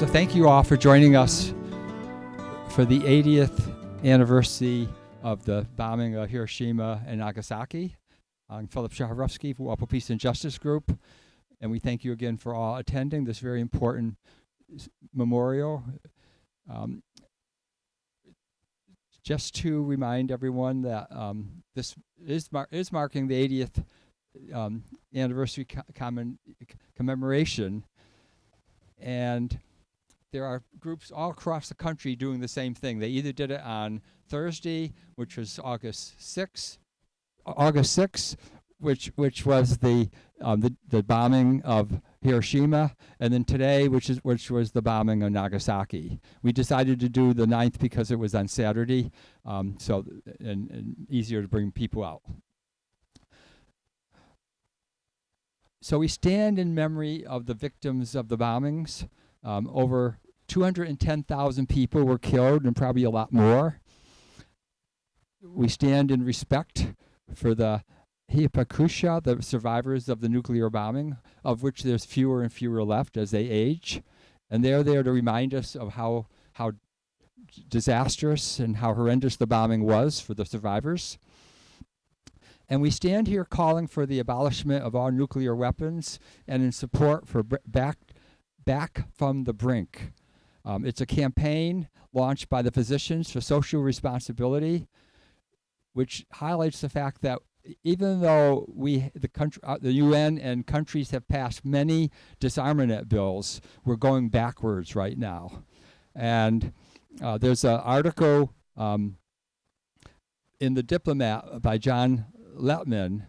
thank you all for joining us for the 80th anniversary of the bombing of Hiroshima and Nagasaki. I'm Philip Shaharofsky from Walpole Peace and Justice Group, and we thank you again for all attending this very important memorial. Just to remind everyone that this is marking the 80th anniversary commemoration, and there are groups all across the country doing the same thing. They either did it on Thursday, which was August 6th, which was the bombing of Hiroshima, and then today, which was the bombing of Nagasaki. We decided to do the 9th because it was on Saturday, and easier to bring people out. So we stand in memory of the victims of the bombings. Over 210,000 people were killed, and probably a lot more. We stand in respect for the Hibakusha, the survivors of the nuclear bombing, of which there's fewer and fewer left as they age. And they're there to remind us of how disastrous and how horrendous the bombing was for the survivors. And we stand here calling for the abolishment of all nuclear weapons and in support for back from the brink. It's a campaign launched by the Physicians for Social Responsibility, which highlights the fact that even though the UN and countries have passed many disarmament bills, we're going backwards right now. And there's an article in The Diplomat by John Letman,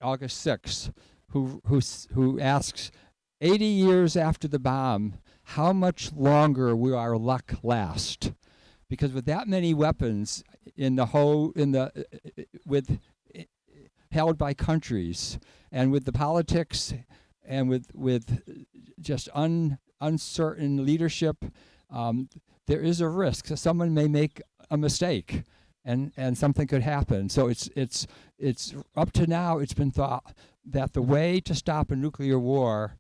August 6th, who asks, 80 years after the bomb, how much longer will our luck last? Because with that many weapons held by countries, and with the politics, and with just uncertain leadership, there is a risk that someone may make a mistake, and something could happen. So it's up to now, it's been thought that the way to stop a nuclear war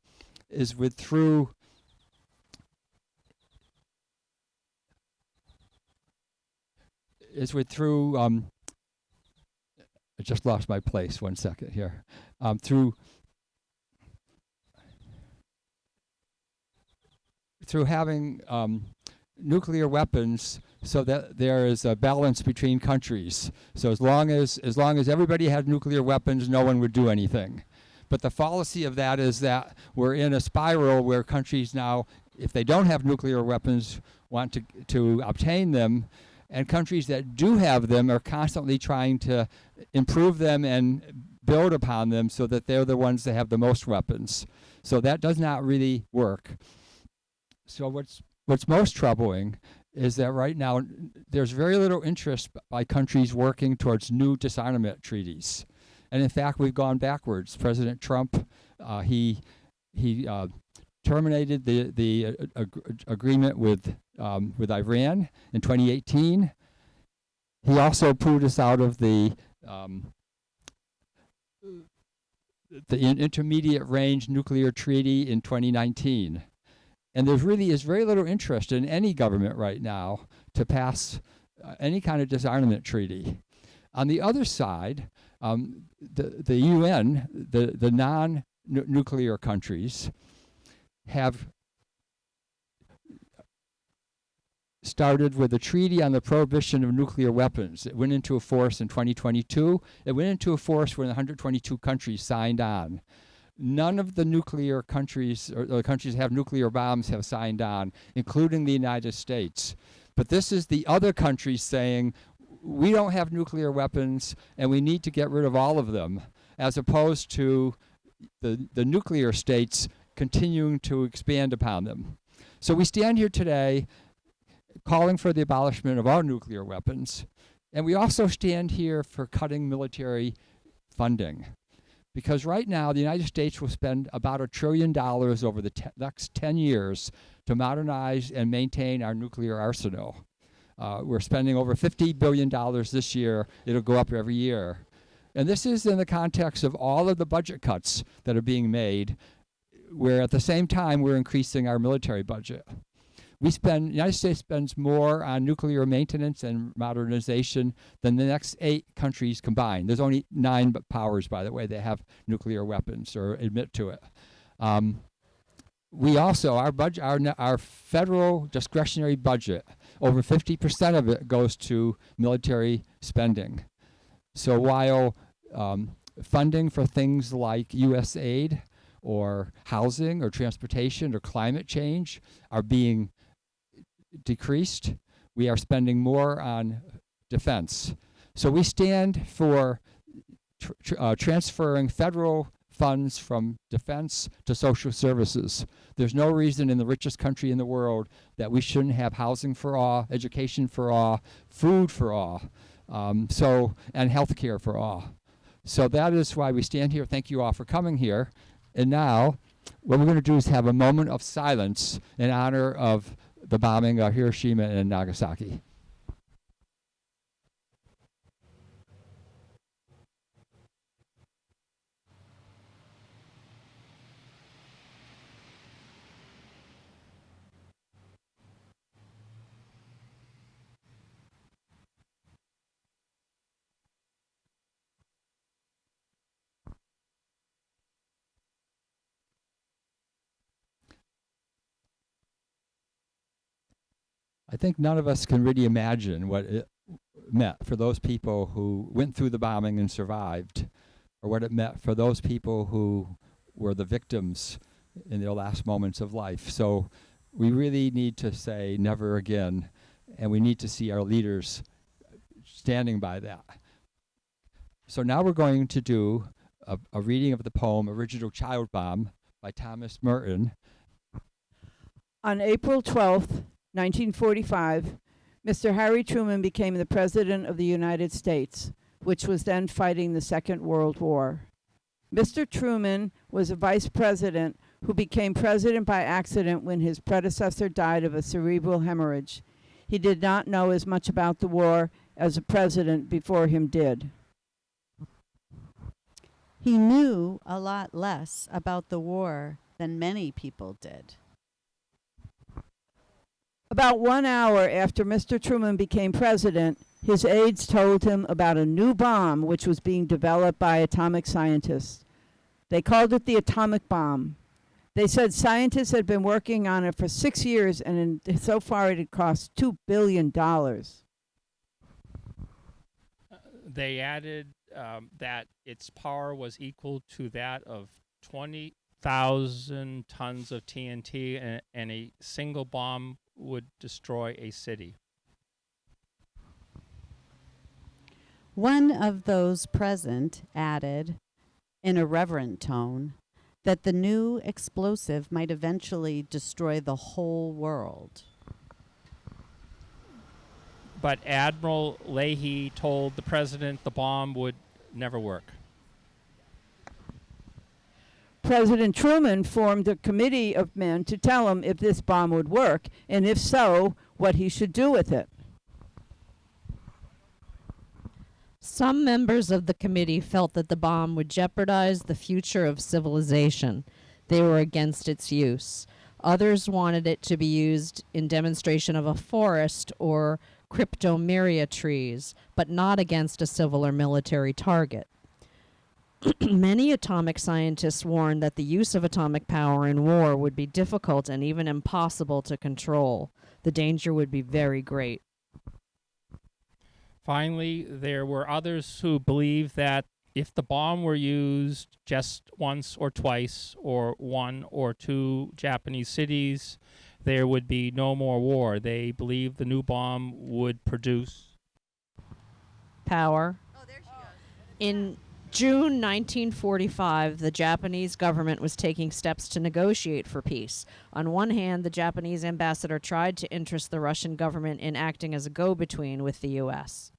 is through I just lost my place. 1 second here. Through having nuclear weapons, so that there is a balance between countries. So as long as everybody had nuclear weapons, no one would do anything. But the fallacy of that is that we're in a spiral where countries now, if they don't have nuclear weapons, want to obtain them, and countries that do have them are constantly trying to improve them and build upon them so that they're the ones that have the most weapons. So that does not really work. So what's most troubling is that right now there's very little interest by countries working towards new disarmament treaties. And in fact, we've gone backwards. President Trump, he terminated the agreement with Iran in 2018. He also pulled us out of the intermediate range nuclear treaty in 2019. And there really is very little interest in any government right now to pass any kind of disarmament treaty. On the other side, the UN, the non-nuclear countries, have started with a treaty on the prohibition of nuclear weapons. It went into force in 2022. It went into force when 122 countries signed on. None of the nuclear countries, or the countries that have nuclear bombs, have signed on, including the United States. But this is the other countries saying, we don't have nuclear weapons and we need to get rid of all of them, as opposed to the nuclear states continuing to expand upon them. So we stand here today calling for the abolishment of all nuclear weapons, and we also stand here for cutting military funding. Because right now, the United States will spend about $1 trillion over the next 10 years to modernize and maintain our nuclear arsenal. We're spending over $50 billion this year. It'll go up every year. And this is in the context of all of the budget cuts that are being made, where at the same time we're increasing our military budget. The United States spends more on nuclear maintenance and modernization than the next 8 countries combined. There's only 9 powers, by the way, that have nuclear weapons or admit to it. We also, our budget, our federal discretionary budget, over 50% of it goes to military spending. So while funding for things like U.S. aid or housing or transportation or climate change are being decreased, we are spending more on defense. So we stand for transferring federal funds from defense to social services. There's no reason in the richest country in the world that we shouldn't have housing for all, education for all, food for all, and healthcare for all. So that is why we stand here. Thank you all for coming here. And now, what we're going to do is have a moment of silence in honor of the bombing of Hiroshima and Nagasaki. I think none of us can really imagine what it meant for those people who went through the bombing and survived, or what it meant for those people who were the victims in their last moments of life. So we really need to say never again, and we need to see our leaders standing by that. So now we're going to do a reading of the poem Original Child Bomb by Thomas Merton. On April 12th, 1945, Mr. Harry Truman became the President of the United States, which was then fighting the Second World War. Mr. Truman was a vice president who became president by accident when his predecessor died of a cerebral hemorrhage. He did not know as much about the war as a president before him did. He knew a lot less about the war than many people did. About 1 hour after Mr. Truman became president, his aides told him about a new bomb which was being developed by atomic scientists. They called it the atomic bomb. They said scientists had been working on it for 6 years, and so far it had cost $2 billion. They added that its power was equal to that of 20,000 tons of TNT, and a single bomb would destroy a city. One of those present added, in a reverent tone, that the new explosive might eventually destroy the whole world. But Admiral Leahy told the president the bomb would never work. President Truman formed a committee of men to tell him if this bomb would work, and if so, what he should do with it. Some members of the committee felt that the bomb would jeopardize the future of civilization. They were against its use. Others wanted it to be used in demonstration of a forest or cryptomeria trees, but not against a civil or military target. Many atomic scientists warned that the use of atomic power in war would be difficult and even impossible to control. The danger would be very great. Finally, there were others who believed that if the bomb were used just once or twice, or 1 or 2 Japanese cities, there would be no more war. They believed the new bomb would produce Power. In June 1945, the Japanese government was taking steps to negotiate for peace. On one hand, the Japanese ambassador tried to interest the Russian government in acting as a go-between with the U.S.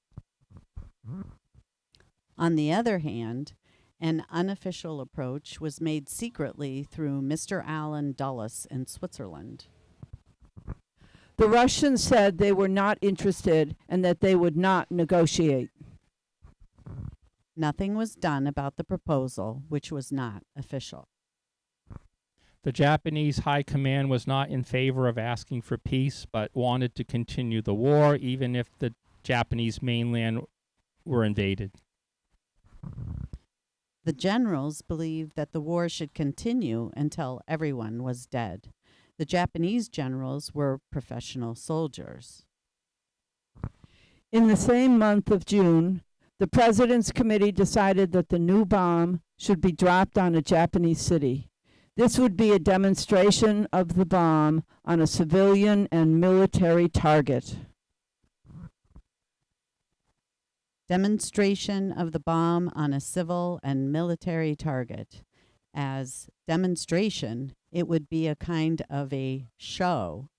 On the other hand, an unofficial approach was made secretly through Mr. Allen Dulles in Switzerland. The Russians said they were not interested and that they would not negotiate. Nothing was done about the proposal, which was not official. The Japanese high command was not in favor of asking for peace, but wanted to continue the war even if the Japanese mainland were invaded. The generals believed that the war should continue until everyone was dead. The Japanese generals were professional soldiers. In the same month of June, the President's Committee decided that the new bomb should be dropped on a Japanese city. This would be a demonstration of the bomb on a civilian and military target. Demonstration of the bomb on a civil and military target. As demonstration, it would be a kind of a show.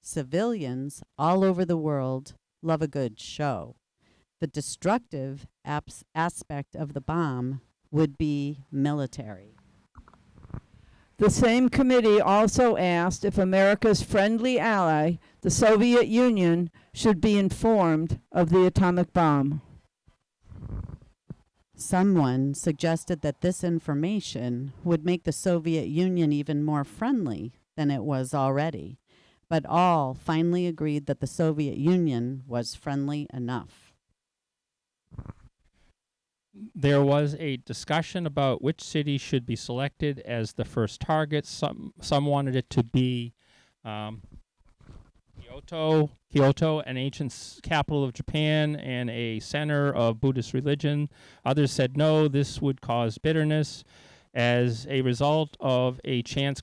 Civilians all over the world love a good show. The destructive aspect of the bomb would be military. The same committee also asked if America's friendly ally, the Soviet Union, should be informed of the atomic bomb. Someone suggested that this information would make the Soviet Union even more friendly than it was already, but all finally agreed that the Soviet Union was friendly enough. There was a discussion about which city should be selected as the first target. Some wanted it to be Kyoto, an ancient capital of Japan and a center of Buddhist religion. Others said no, this would cause bitterness. As a result of a chance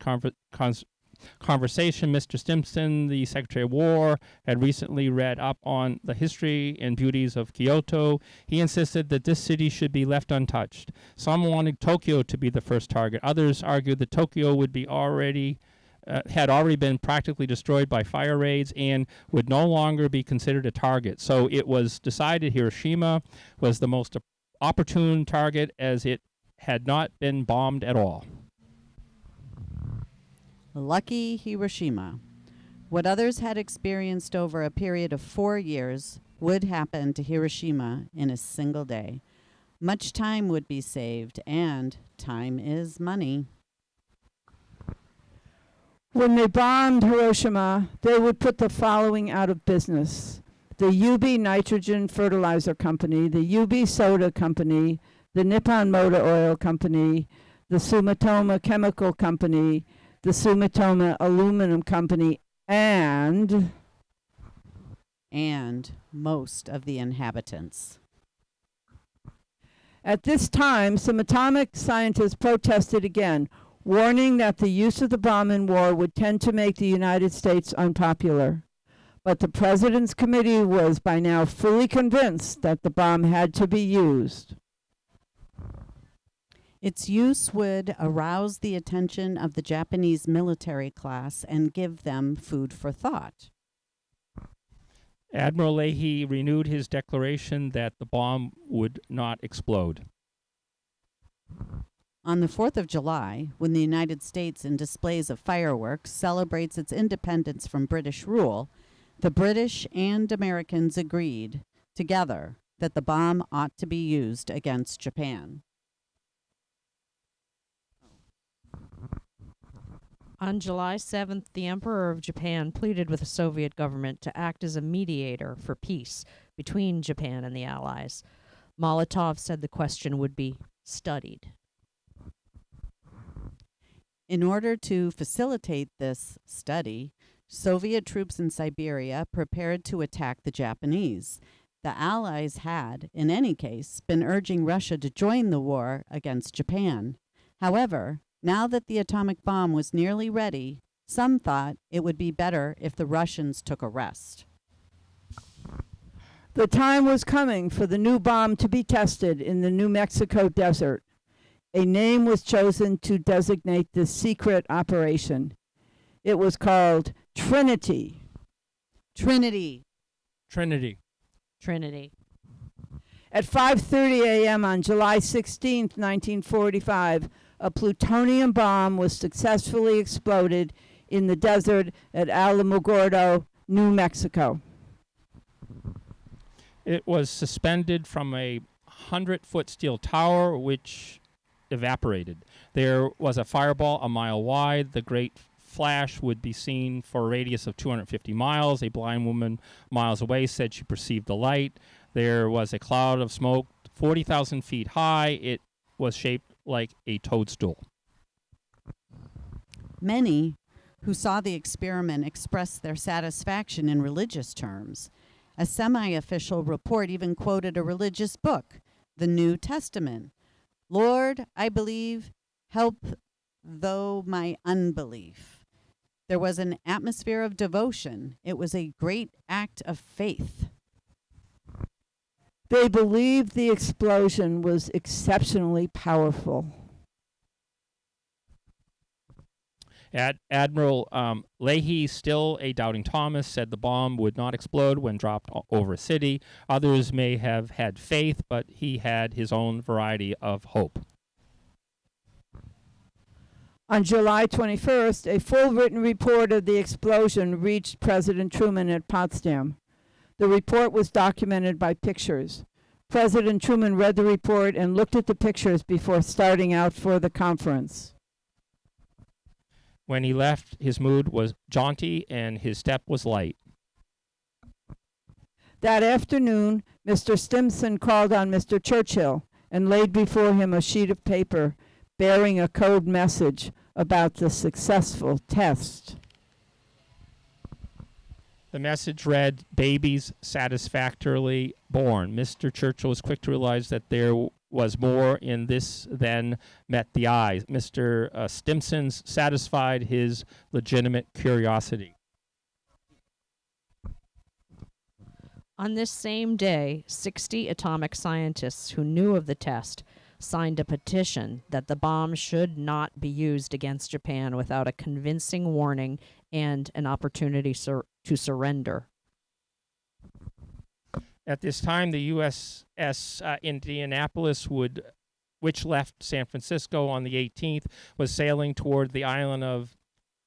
conversation, Mr. Stimson, the Secretary of War, had recently read up on the history and beauties of Kyoto. He insisted that this city should be left untouched. Some wanted Tokyo to be the first target. Others argued that Tokyo would be had already been practically destroyed by fire raids and would no longer be considered a target. So it was decided Hiroshima was the most opportune target, as it had not been bombed at all. Lucky Hiroshima. What others had experienced over a period of 4 years would happen to Hiroshima in a single day. Much time would be saved, and time is money. When they bombed Hiroshima, they would put the following out of business: the UB Nitrogen Fertilizer Company, the UB Soda Company, the Nippon Motor Oil Company, the Sumitomo Chemical Company, the Sumitomo Aluminum Company, and most of the inhabitants. At this time, some atomic scientists protested again, warning that the use of the bomb in war would tend to make the United States unpopular. But the President's Committee was by now fully convinced that the bomb had to be used. Its use would arouse the attention of the Japanese military class and give them food for thought. Admiral Leahy renewed his declaration that the bomb would not explode. On the 4th of July, when the United States, in displays of fireworks, celebrates its independence from British rule, the British and Americans agreed together that the bomb ought to be used against Japan. On July 7th, the Emperor of Japan pleaded with the Soviet government to act as a mediator for peace between Japan and the Allies. Molotov said the question would be studied. In order to facilitate this study, Soviet troops in Siberia prepared to attack the Japanese. The Allies had, in any case, been urging Russia to join the war against Japan. However, now that the atomic bomb was nearly ready, some thought it would be better if the Russians took a rest. The time was coming for the new bomb to be tested in the New Mexico desert. A name was chosen to designate this secret operation. It was called Trinity. Trinity. Trinity. Trinity. At 5:30 a.m. on July 16, 1945, a plutonium bomb was successfully exploded in the desert at Alamogordo, New Mexico. It was suspended from a 100-foot steel tower, which evaporated. There was a fireball a mile wide. The great flash would be seen for a radius of 250 miles. A blind woman miles away said she perceived the light. There was a cloud of smoke 40,000 feet high. It was shaped like a toadstool. Many who saw the experiment expressed their satisfaction in religious terms. A semi-official report even quoted a religious book, the New Testament. "Lord, I believe, help though my unbelief." There was an atmosphere of devotion. It was a great act of faith. They believed the explosion was exceptionally powerful. Admiral Leahy, still a doubting Thomas, said the bomb would not explode when dropped over a city. Others may have had faith, but he had his own variety of hope. On July 21st, a full written report of the explosion reached President Truman at Potsdam. The report was documented by pictures. President Truman read the report and looked at the pictures before starting out for the conference. When he left, his mood was jaunty and his step was light. That afternoon, Mr. Stimson called on Mr. Churchill and laid before him a sheet of paper bearing a code message about the successful test. The message read, "Babies satisfactorily born." Mr. Churchill was quick to realize that there was more in this than met the eye. Mr. Stimson's satisfied his legitimate curiosity. On this same day, 60 atomic scientists who knew of the test signed a petition that the bomb should not be used against Japan without a convincing warning and an opportunity to surrender. At this time, the USS Indianapolis, which left San Francisco on the 18th, was sailing toward the island of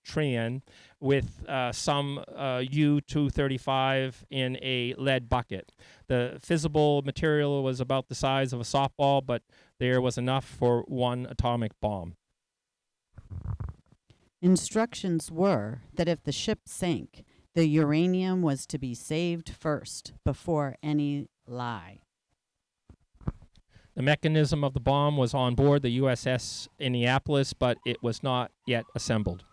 Trinian with some U-235 in a lead bucket. The fissible material was about the size of a softball, but there was enough for one atomic bomb. Instructions were that if the ship sank, the uranium was to be saved first before any lie. The mechanism of the bomb was on board the USS Indianapolis, but it was not yet assembled.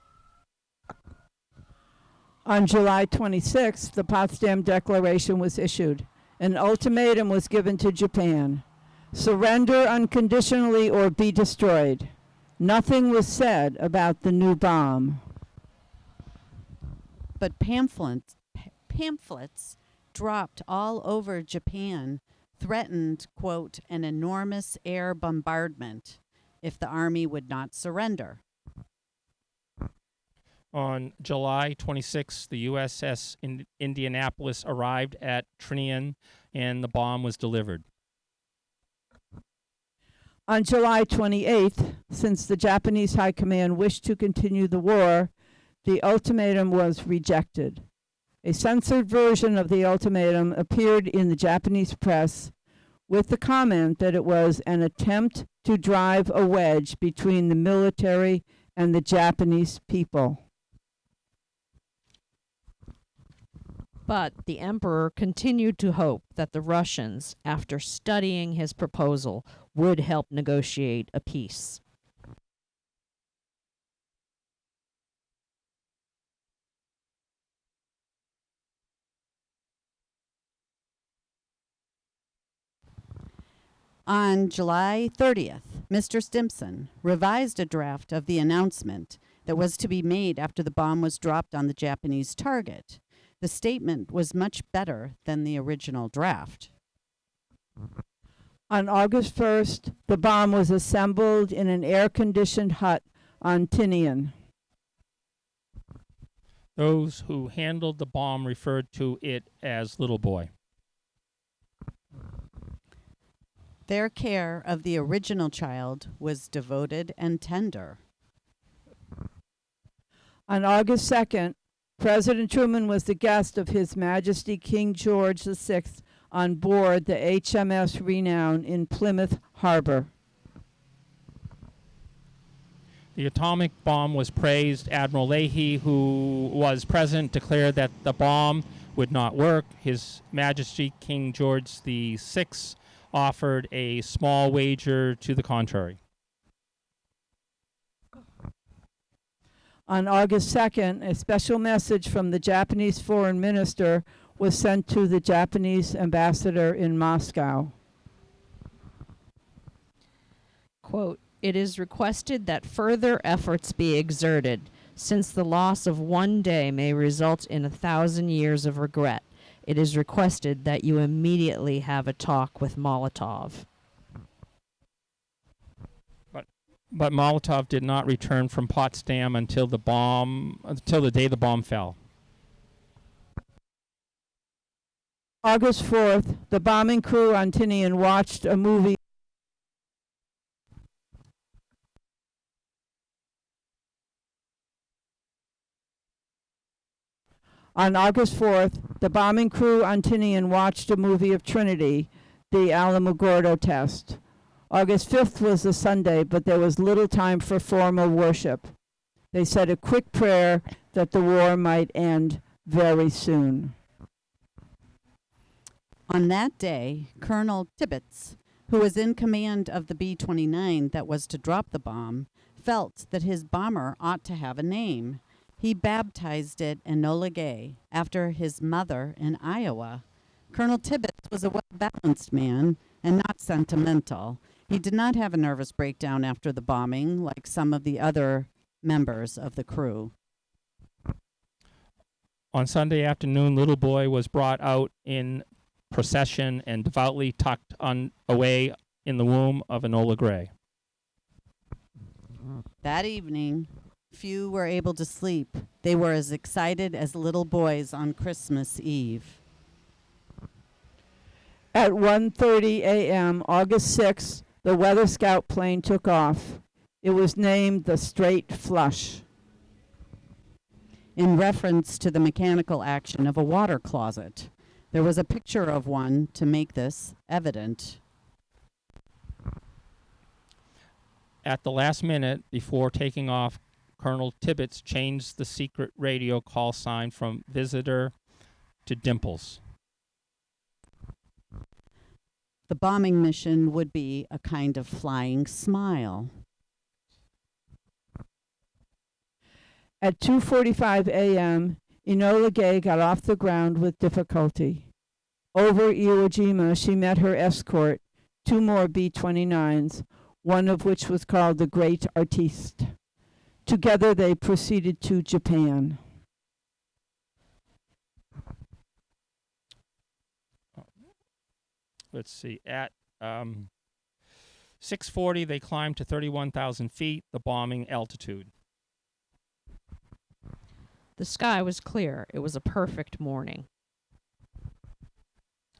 On July 26th, the Potsdam Declaration was issued. An ultimatum was given to Japan: surrender unconditionally or be destroyed. Nothing was said about the new bomb. But pamphlets dropped all over Japan threatened, quote, an enormous air bombardment if the army would not surrender. On July 26, the USS Indianapolis arrived at Trinian, and the bomb was delivered. On July 28th, since the Japanese High Command wished to continue the war, the ultimatum was rejected. A censored version of the ultimatum appeared in the Japanese press with the comment that it was an attempt to drive a wedge between the military and the Japanese people. But the emperor continued to hope that the Russians, after studying his proposal, would help negotiate a peace. On July 30th, Mr. Stimson revised a draft of the announcement that was to be made after the bomb was dropped on the Japanese target. The statement was much better than the original draft. On August 1st, the bomb was assembled in an air-conditioned hut on Tinian. Those who handled the bomb referred to it as Little Boy. Their care of the original child was devoted and tender. On August 2nd, President Truman was the guest of His Majesty King George VI on board the HMS Renown in Plymouth Harbor. The atomic bomb was praised. Admiral Leahy, who was present, declared that the bomb would not work. His Majesty King George VI offered a small wager to the contrary. On August 2nd, a special message from the Japanese foreign minister was sent to the Japanese ambassador in Moscow. Quote, "It is requested that further efforts be exerted, since the loss of one day may result in 1,000 years of regret. It is requested that you immediately have a talk with Molotov." But Molotov did not return from Potsdam until the day the bomb fell. August 4th, the bombing crew on Tinian watched a movie. On August 4th, the bombing crew on Tinian watched a movie of Trinity, the Alamogordo test. August 5th was a Sunday, but there was little time for formal worship. They said a quick prayer that the war might end very soon. On that day, Colonel Tibbets, who was in command of the B-29 that was to drop the bomb, felt that his bomber ought to have a name. He baptized it Enola Gay after his mother in Iowa. Colonel Tibbets was a well-balanced man and not sentimental. He did not have a nervous breakdown after the bombing like some of the other members of the crew. On Sunday afternoon, little boy was brought out in procession and devoutly tucked away in the womb of Enola Gay. That evening, few were able to sleep. They were as excited as little boys on Christmas Eve. At 1:30 a.m., August 6th, the Weather Scout plane took off. It was named the Straight Flush, in reference to the mechanical action of a water closet. There was a picture of one to make this evident. At the last minute before taking off, Colonel Tibbets changed the secret radio call sign from Visitor to Dimples. The bombing mission would be a kind of flying smile. At 2:45 a.m., Enola Gay got off the ground with difficulty. Over Iwo Jima, she met her escort, two more B-29s, one of which was called the Great Artiste. Together they proceeded to Japan. Let's see. At 6:40, they climbed to 31,000 feet, the bombing altitude. The sky was clear. It was a perfect morning.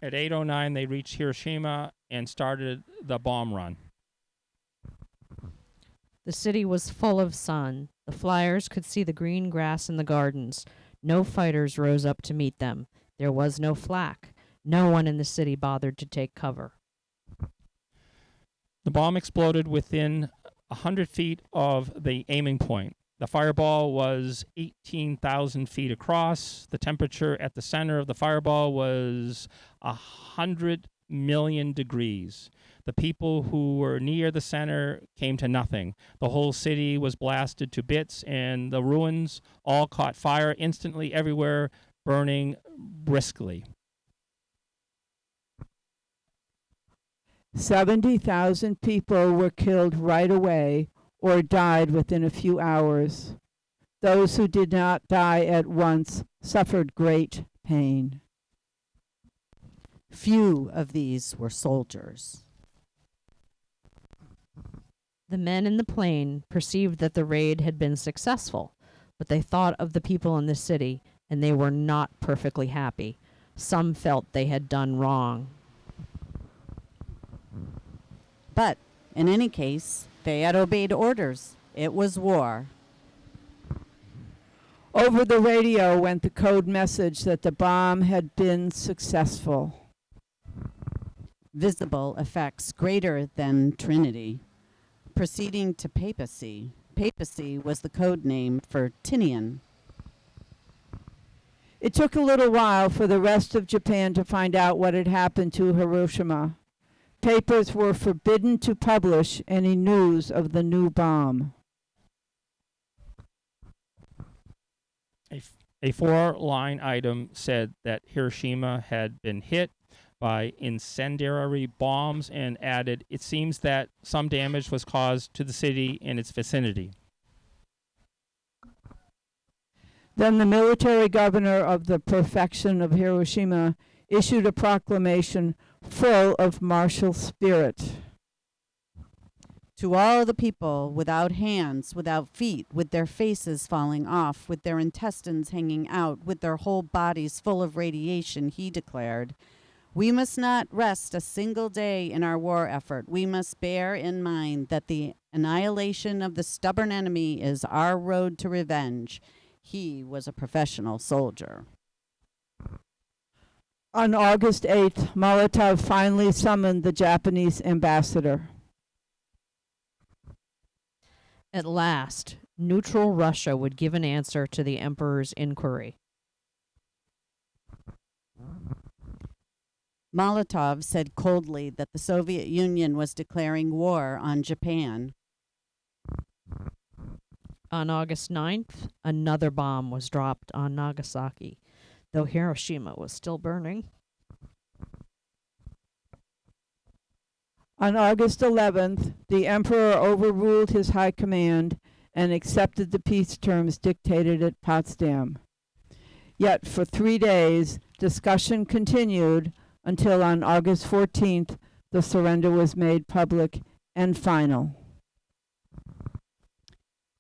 At 8:09, they reached Hiroshima and started the bomb run. The city was full of sun. The flyers could see the green grass in the gardens. No fighters rose up to meet them. There was no flak. No one in the city bothered to take cover. The bomb exploded within 100 feet of the aiming point. The fireball was 18,000 feet across. The temperature at the center of the fireball was 100 million degrees. The people who were near the center came to nothing. The whole city was blasted to bits, and the ruins all caught fire instantly everywhere, burning briskly. 70,000 people were killed right away or died within a few hours. Those who did not die at once suffered great pain. Few of these were soldiers. The men in the plane perceived that the raid had been successful, but they thought of the people in the city, and they were not perfectly happy. Some felt they had done wrong. But in any case, they had obeyed orders. It was war. Over the radio went the code message that the bomb had been successful. Visible effects greater than Trinity. Proceeding to papacy. papacy was the code name for Tinian. It took a little while for the rest of Japan to find out what had happened to Hiroshima. Papers were forbidden to publish any news of the new bomb. A 4-line item said that Hiroshima had been hit by incendiary bombs and added, "It seems that some damage was caused to the city and its vicinity." Then the military governor of the prefection of Hiroshima issued a proclamation full of martial spirit. To all the people without hands, without feet, with their faces falling off, with their intestines hanging out, with their whole bodies full of radiation, he declared, "We must not rest a single day in our war effort. We must bear in mind that the annihilation of the stubborn enemy is our road to revenge." He was a professional soldier. On August 8th, Molotov finally summoned the Japanese ambassador. At last, neutral Russia would give an answer to the emperor's inquiry. Molotov said coldly that the Soviet Union was declaring war on Japan. On August 9th, another bomb was dropped on Nagasaki, though Hiroshima was still burning. On August 11th, the emperor overruled his high command and accepted the peace terms dictated at Potsdam. Yet for 3 days, discussion continued until on August 14th, the surrender was made public and final.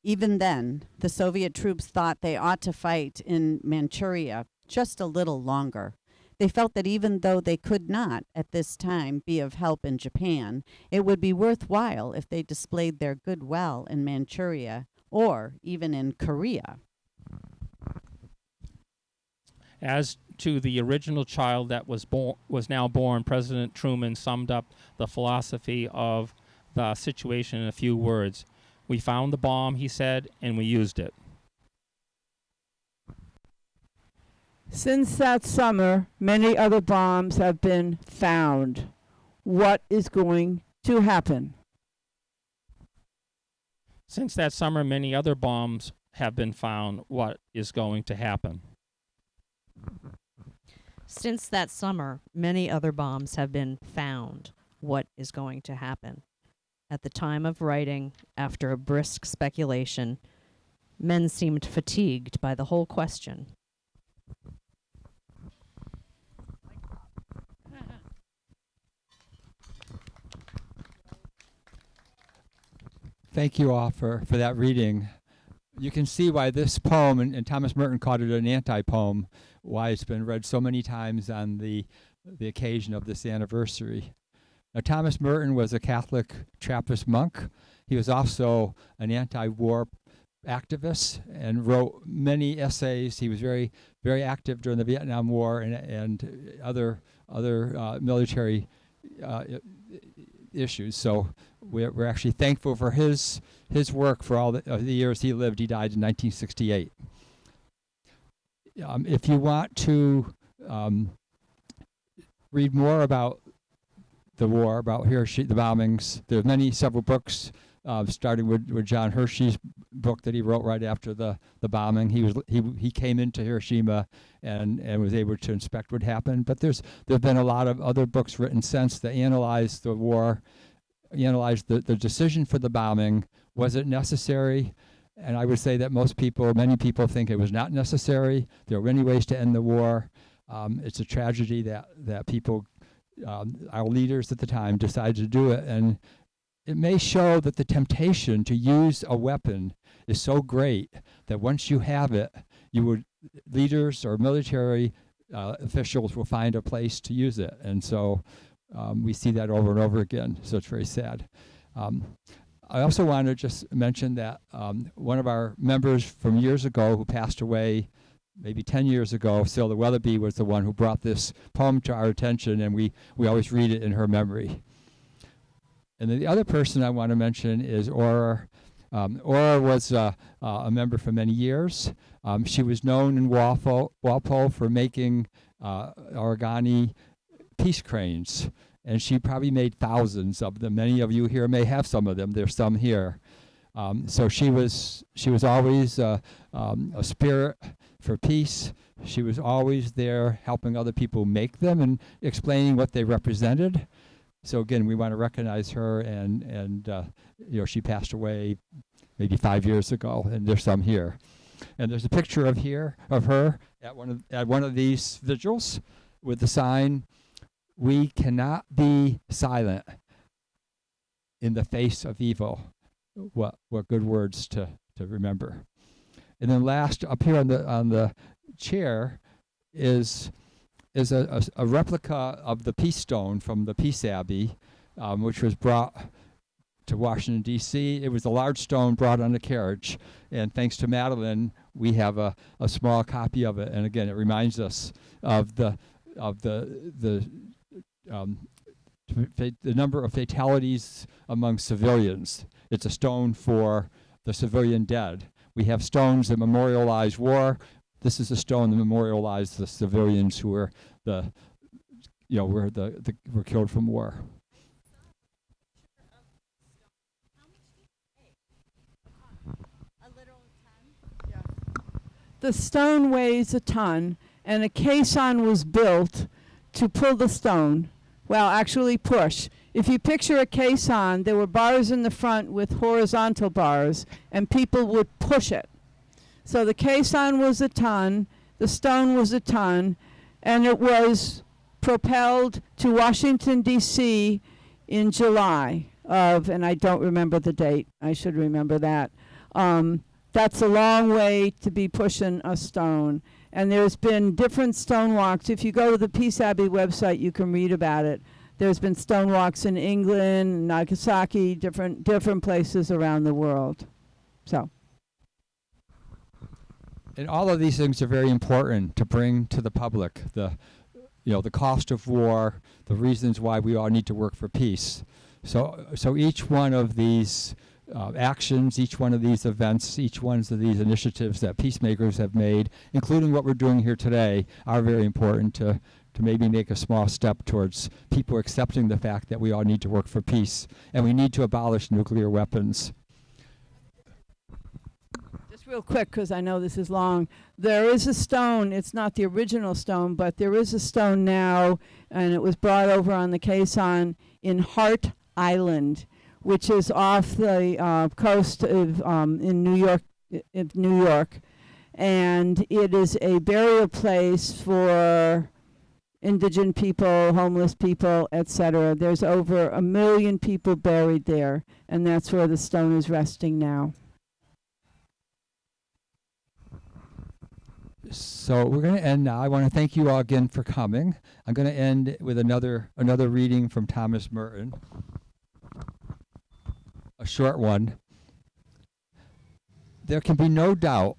Even then, the Soviet troops thought they ought to fight in Manchuria just a little longer. They felt that even though they could not, at this time, be of help in Japan, it would be worthwhile if they displayed their goodwill in Manchuria or even in Korea. As to the original child that was now born, President Truman summed up the philosophy of the situation in a few words. "We found the bomb," he said, "and we used it." Since that summer, many other bombs have been found. What is going to happen? Since that summer, many other bombs have been found. What is going to happen? Since that summer, many other bombs have been found. What is going to happen? At the time of writing, after a brisk speculation, men seemed fatigued by the whole question. Thank you all for that reading. You can see why this poem, and Thomas Merton called it an anti-poem, why it's been read so many times on the occasion of this anniversary. Now, Thomas Merton was a Catholic Trappist monk. He was also an anti-war activist and wrote many essays. He was very, very active during the Vietnam War and other military issues. So we're actually thankful for his work for all the years he lived. He died in 1968. If you want to read more about the war, about Hiroshima, the bombings, there are several books, starting with John Hershey's book that he wrote right after the bombing. He came into Hiroshima and was able to inspect what happened. But there have been a lot of other books written since that analyze the war, analyze the decision for the bombing. Was it necessary? And I would say that many people think it was not necessary. There were many ways to end the war. It's a tragedy that people, our leaders at the time, decided to do it. And it may show that the temptation to use a weapon is so great that once you have it, leaders or military officials will find a place to use it. And so we see that over and over again. So it's very sad. I also want to just mention that one of our members from years ago who passed away maybe 10 years ago, Silda Weatherby, was the one who brought this poem to our attention, and we always read it in her memory. And then the other person I want to mention is Aura Aura was a member for many years. She was known in Walpole for making origami peace cranes, and she probably made thousands of them. Many of you here may have some of them. There's some here. So she was always a spirit for peace. She was always there helping other people make them and explaining what they represented. So again, we want to recognize her, and she passed away maybe 5 years ago, and there's some here. And there's a picture of her at one of these vigils with the sign, "We cannot be silent in the face of evil." What good words to remember. And then last, up here on the chair is a replica of the Peace Stone from the Peace Abbey, which was brought to Washington, D.C. It was a large stone brought on a carriage, and thanks to Madeline, we have a small copy of it. And again, it reminds us of the number of fatalities among civilians. It's a stone for the civilian dead. We have stones that memorialize war. This is a stone that memorializes the civilians who were were killed from war. The stone weighs a ton, and a caisson was built to pull the stone. Well, actually push. If you picture a caisson, there were bars in the front with horizontal bars, and people would push it. So the caisson was a ton, the stone was a ton, and it was propelled to Washington, D.C. in July of, and I don't remember the date, I should remember that. That's a long way to be pushing a stone. And there's been different stone walks. If you go to the Peace Abbey website, you can read about it. There's been stone walks in England, Nagasaki, different places around the world. So. And all of these things are very important to bring to the public. The cost of war, the reasons why we all need to work for peace. So each one of these actions, each one of these events, each one of these initiatives that peacemakers have made, including what we're doing here today, are very important to maybe make a small step towards people accepting the fact that we all need to work for peace and we need to abolish nuclear weapons. Just real quick, because I know this is long. There is a stone. It's not the original stone, but there is a stone now, and it was brought over on the caisson in Hart Island, which is off the coast of in New York, and it is a burial place for indigent people, homeless people, etc. There's over 1 million people buried there, and that's where the stone is resting now. So we're going to end now. I want to thank you all again for coming. I'm going to end with another reading from Thomas Merton. A short one. There can be no doubt.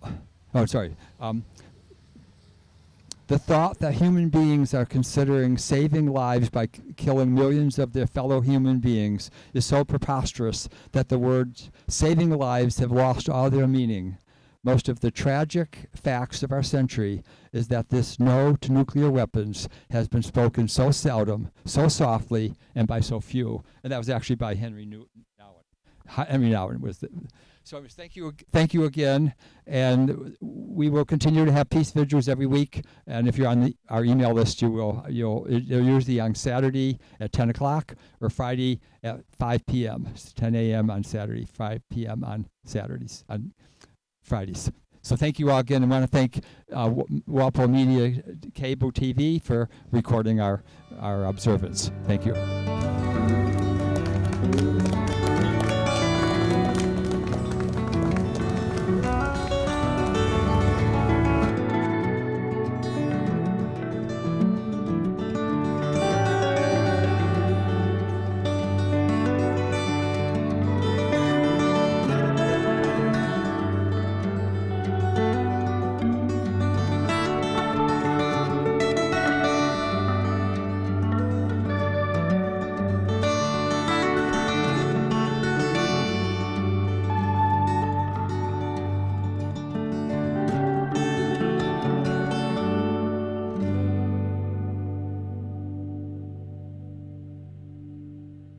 The thought that human beings are considering saving lives by killing millions of their fellow human beings is so preposterous that the words saving lives have lost all their meaning. Most of the tragic facts of our century is that this no to nuclear weapons has been spoken so seldom, so softly, and by so few. And that was actually by Henry Nouwen. Henry Nouwen was the. So thank you again, and we will continue to have peace vigils every week. And if you're on our email list, you'll usually on Saturday at 10 o'clock or Friday at 5 p.m. It's 10 a.m. on Saturday, 5 p.m. on Saturdays, on Fridays. So thank you all again. I want to thank Walpole Media Cable TV for recording our observance. Thank you.